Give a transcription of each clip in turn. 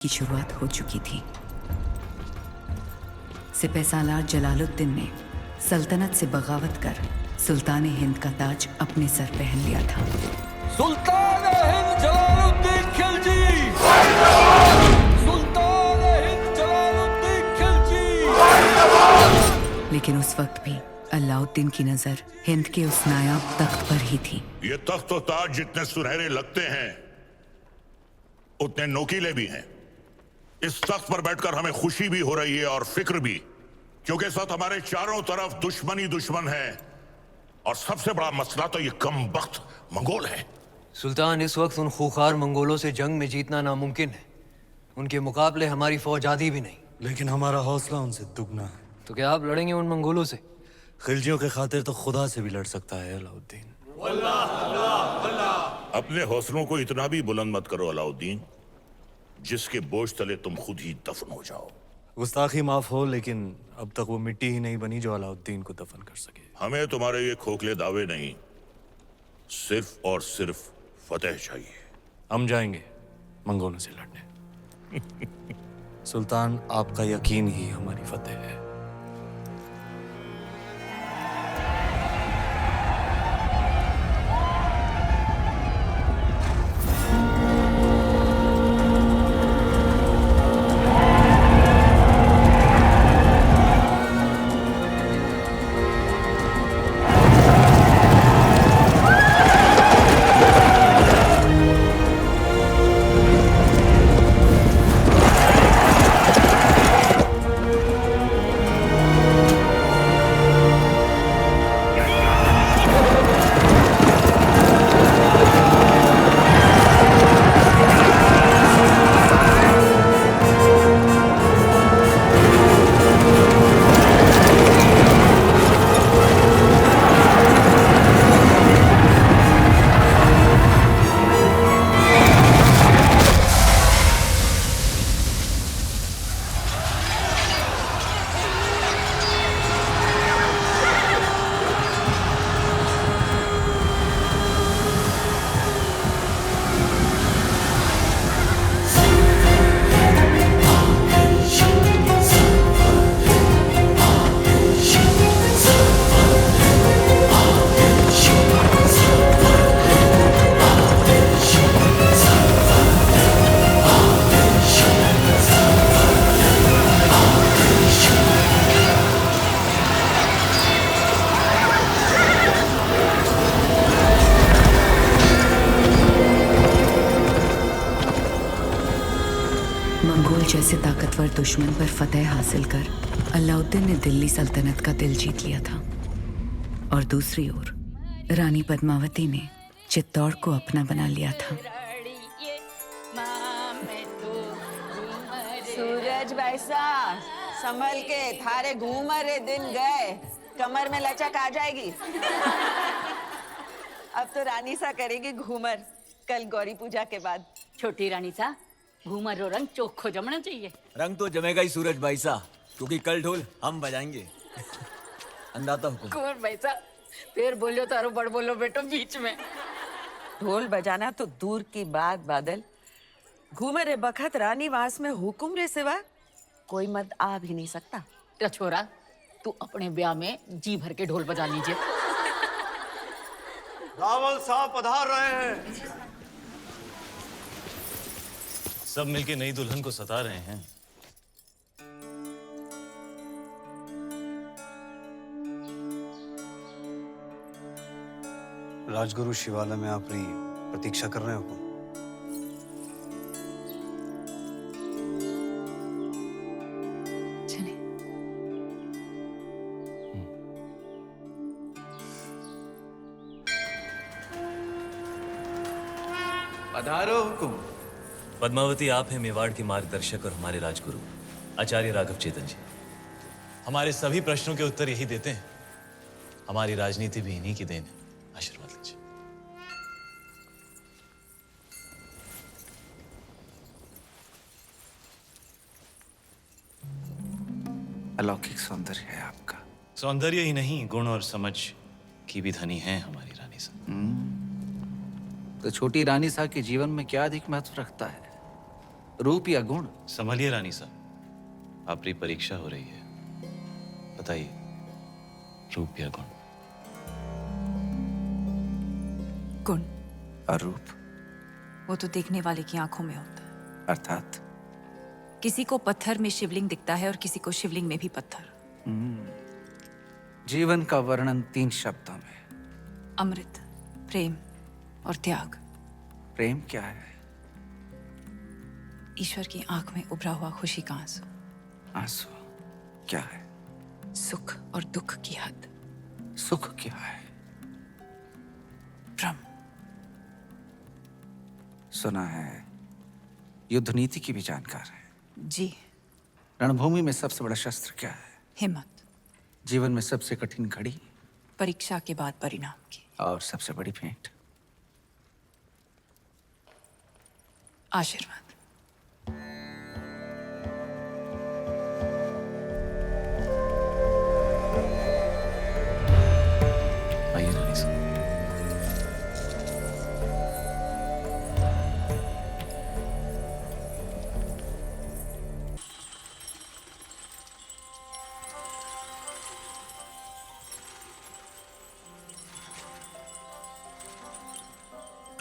की शुरुआत हो चुकी थी। सिपहसालार जलालुद्दीन ने सल्तनत से बगावत कर सुल्तान हिंद का ताज अपने सर पहन लिया था। सुल्तान हिंद जलालुद्दीन खिलजी, सुल्तान हिंद जलालुद्दीन खिलजी। लेकिन उस वक्त भी अलाउद्दीन की नजर हिंद के उस नायाब तख्त पर ही थी। ये तख्त और ताज जितने सुनहरे लगते हैं उतने नोकीले भी हैं। इस तख्त पर बैठकर हमें खुशी भी हो रही है और फिक्र भी, क्योंकि इस वक्त हमारे चारों तरफ दुश्मनी दुश्मन है और सबसे बड़ा मसला तो ये कम वक्त मंगोल है। सुल्तान, इस वक्त उन खूंखार मंगोलों से जंग में जीतना नामुमकिन है। उनके मुकाबले हमारी फौज आधी भी नहीं। लेकिन हमारा हौसला उनसे दुगना है। तो क्या आप लड़ेंगे उन मंगोलों से? खिलजियों के खातिर तो खुदा से भी लड़ सकता है अलाउद्दीन। अपने हौसलों को इतना भी बुलंद मत करो अलाउद्दीन, जिसके बोझ तले तुम खुद ही दफन हो जाओ। गुस्ताखी माफ हो, लेकिन अब तक वो मिट्टी ही नहीं बनी जो अलाउद्दीन को दफन कर सके। हमें तुम्हारे ये खोखले दावे नहीं, सिर्फ और सिर्फ फतेह चाहिए। हम जाएंगे मंगोलों से लड़ने। सुल्तान, आपका यकीन ही हमारी फतेह है। मंगोल जैसे ताकतवर दुश्मन पर फतेह हासिल कर अलाउद्दीन ने दिल्ली सल्तनत का दिल जीत लिया था और दूसरी ओर रानी पद्मावती ने चित्तौड़ को अपना बना लिया था। सूरज भाईसा, संभल के, थारे घूमर दिन गए, कमर में लचक आ जाएगी। अब तो रानी सा करेगी घूमर, कल गौरी पूजा के बाद। छोटी रानी सा, घूमर रो रंग चोखो जमना चाहिए। रंग तो जमेगा ही सूरज भाई सा, क्योंकि कल ढोल हम बजाएंगे। अंदाता हुकुम। कुंवर भाई सा, फिर बोलो तारो बड़ बोलो बेटो बीच में। ढोल बजाना तो दूर की बात बादल, घूमर बखत रानी वास में हुकुम रे सिवा कोई मत आ भी नहीं सकता। तो छोरा, तू अपने ब्याह में जी भर के ढोल बजा लीजिए। रावल साहब पधार रहे हैं। सब मिलके नई दुल्हन को सता रहे हैं। राजगुरु शिवालय में अपनी प्रतीक्षा कर रहे हो। चले। पधारो हुकुम। पद्मावती, आप हैं मेवाड़ के मार्गदर्शक और हमारे राजगुरु आचार्य राघव चेतन जी। हमारे सभी प्रश्नों के उत्तर यही देते हैं। हमारी राजनीति भी इन्हीं की देन है। आशीर्वाद लीजिए। अलौकिक सौंदर्य है आपका। सौंदर्य ही नहीं, गुण और समझ की भी धनी है हमारी रानी साहब। तो छोटी रानी साहब के जीवन में क्या अधिक महत्व रखता है? रूप या गुण? संभलिए रानी साहब, आपकी परीक्षा हो रही है। बताइए, रूप या गुण? गुण। और रूप? वो तो देखने वाले की आंखों में होता है। अर्थात किसी को पत्थर में शिवलिंग दिखता है और किसी को शिवलिंग में भी पत्थर। जीवन का वर्णन 3 शब्दों में। अमृत, प्रेम और त्याग। प्रेम क्या है? ईश्वर की आंख में उभरा हुआ खुशी का आंसू। आंसू क्या है? सुख और दुख की हद। सुख क्या है? ब्रह्म। सुना है युद्ध नीति की भी जानकार है। जी। रणभूमि में सबसे बड़ा शस्त्र क्या है? हिम्मत। जीवन में सबसे कठिन घड़ी? परीक्षा के बाद परिणाम की। और सबसे बड़ी भेंट? आशीर्वाद। आइए रानी साहब।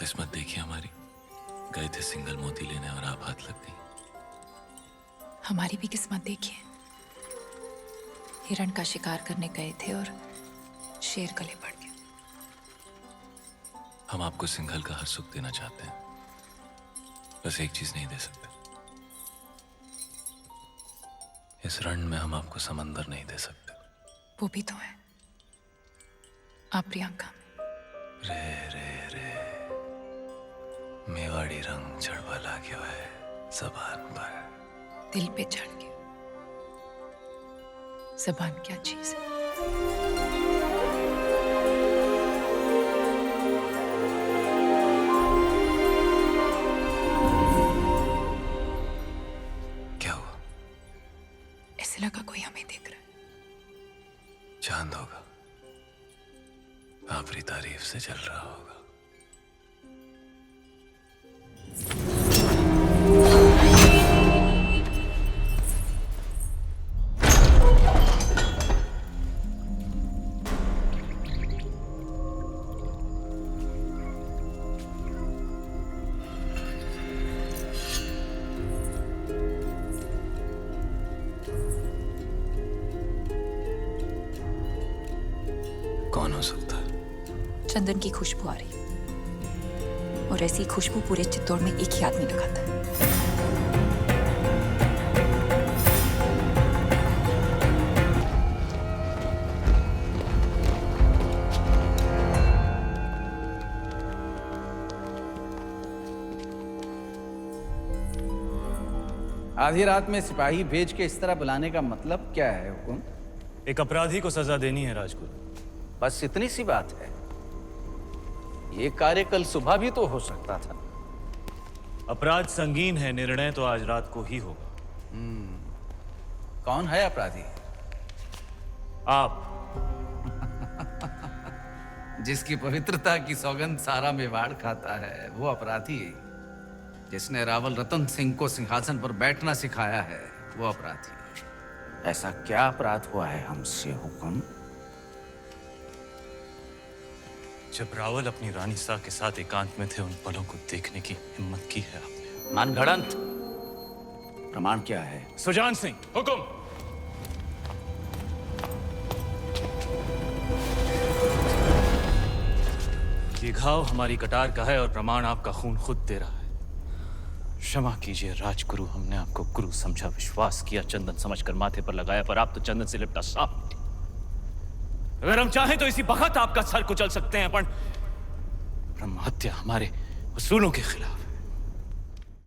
किस्मत देखिए हमारी, गए थे सिंगल मोती लेने और आप हाथ लग गई। हमारी भी किस्मत देखिए, हिरण का शिकार करने गए थे और शेर गले पड़ गया। हम आपको सिंघल का हर सुख देना चाहते हैं, बस एक चीज नहीं दे सकते। इस रण में हम आपको समंदर नहीं दे सकते। वो भी तो है आप प्रियंका। रे रे रे, मेवाड़ी रंग चढ़वा लाग्यो है जबान पर। दिल पे चढ़ गया। जबान क्या चीज है? क्या हुआ? ऐसे लगा कोई हमें देख रहा है। चांद होगा, आपकी तारीफ से जल रहा होगा। कौन हो सकता है? चंदन की खुशबू आ रही, और ऐसी खुशबू पूरे चित्तौड़ में एक ही आदमी लगाता है। आधी रात में सिपाही भेज के इस तरह बुलाने का मतलब क्या है हुकुम? एक अपराधी को सजा देनी है राजगुरु। बस इतनी सी बात है। ये कार्य कल सुबह भी तो हो सकता था। अपराध संगीन है, निर्णय तो आज रात को ही होगा। कौन है अपराधी? आप। जिसकी पवित्रता की सौगंध सारा मेवाड़ खाता है वो अपराधी। जिसने रावल रतन सिंह को सिंहासन पर बैठना सिखाया है वो अपराधी। ऐसा क्या अपराध हुआ है हमसे हुकुम? जब रावल अपनी रानी सा के साथ एकांत में थे, उन पलों को देखने की हिम्मत की है आपने। मनगढ़ंत। प्रमाण क्या है? सुजान सिंह, हुकुम। ये घाव हमारी कटार का है और प्रमाण आपका खून खुद दे रहा है। क्षमा कीजिए राजगुरु, हमने आपको गुरु समझा, विश्वास किया, चंदन समझकर माथे पर लगाया, पर आप तो चंदन से लिपटा साफ निकले। अगर हम चाहें तो इसी वक्त आपका सर कुचल सकते हैं, पर ब्रह्म हत्या हमारे उसूलों के खिलाफ है।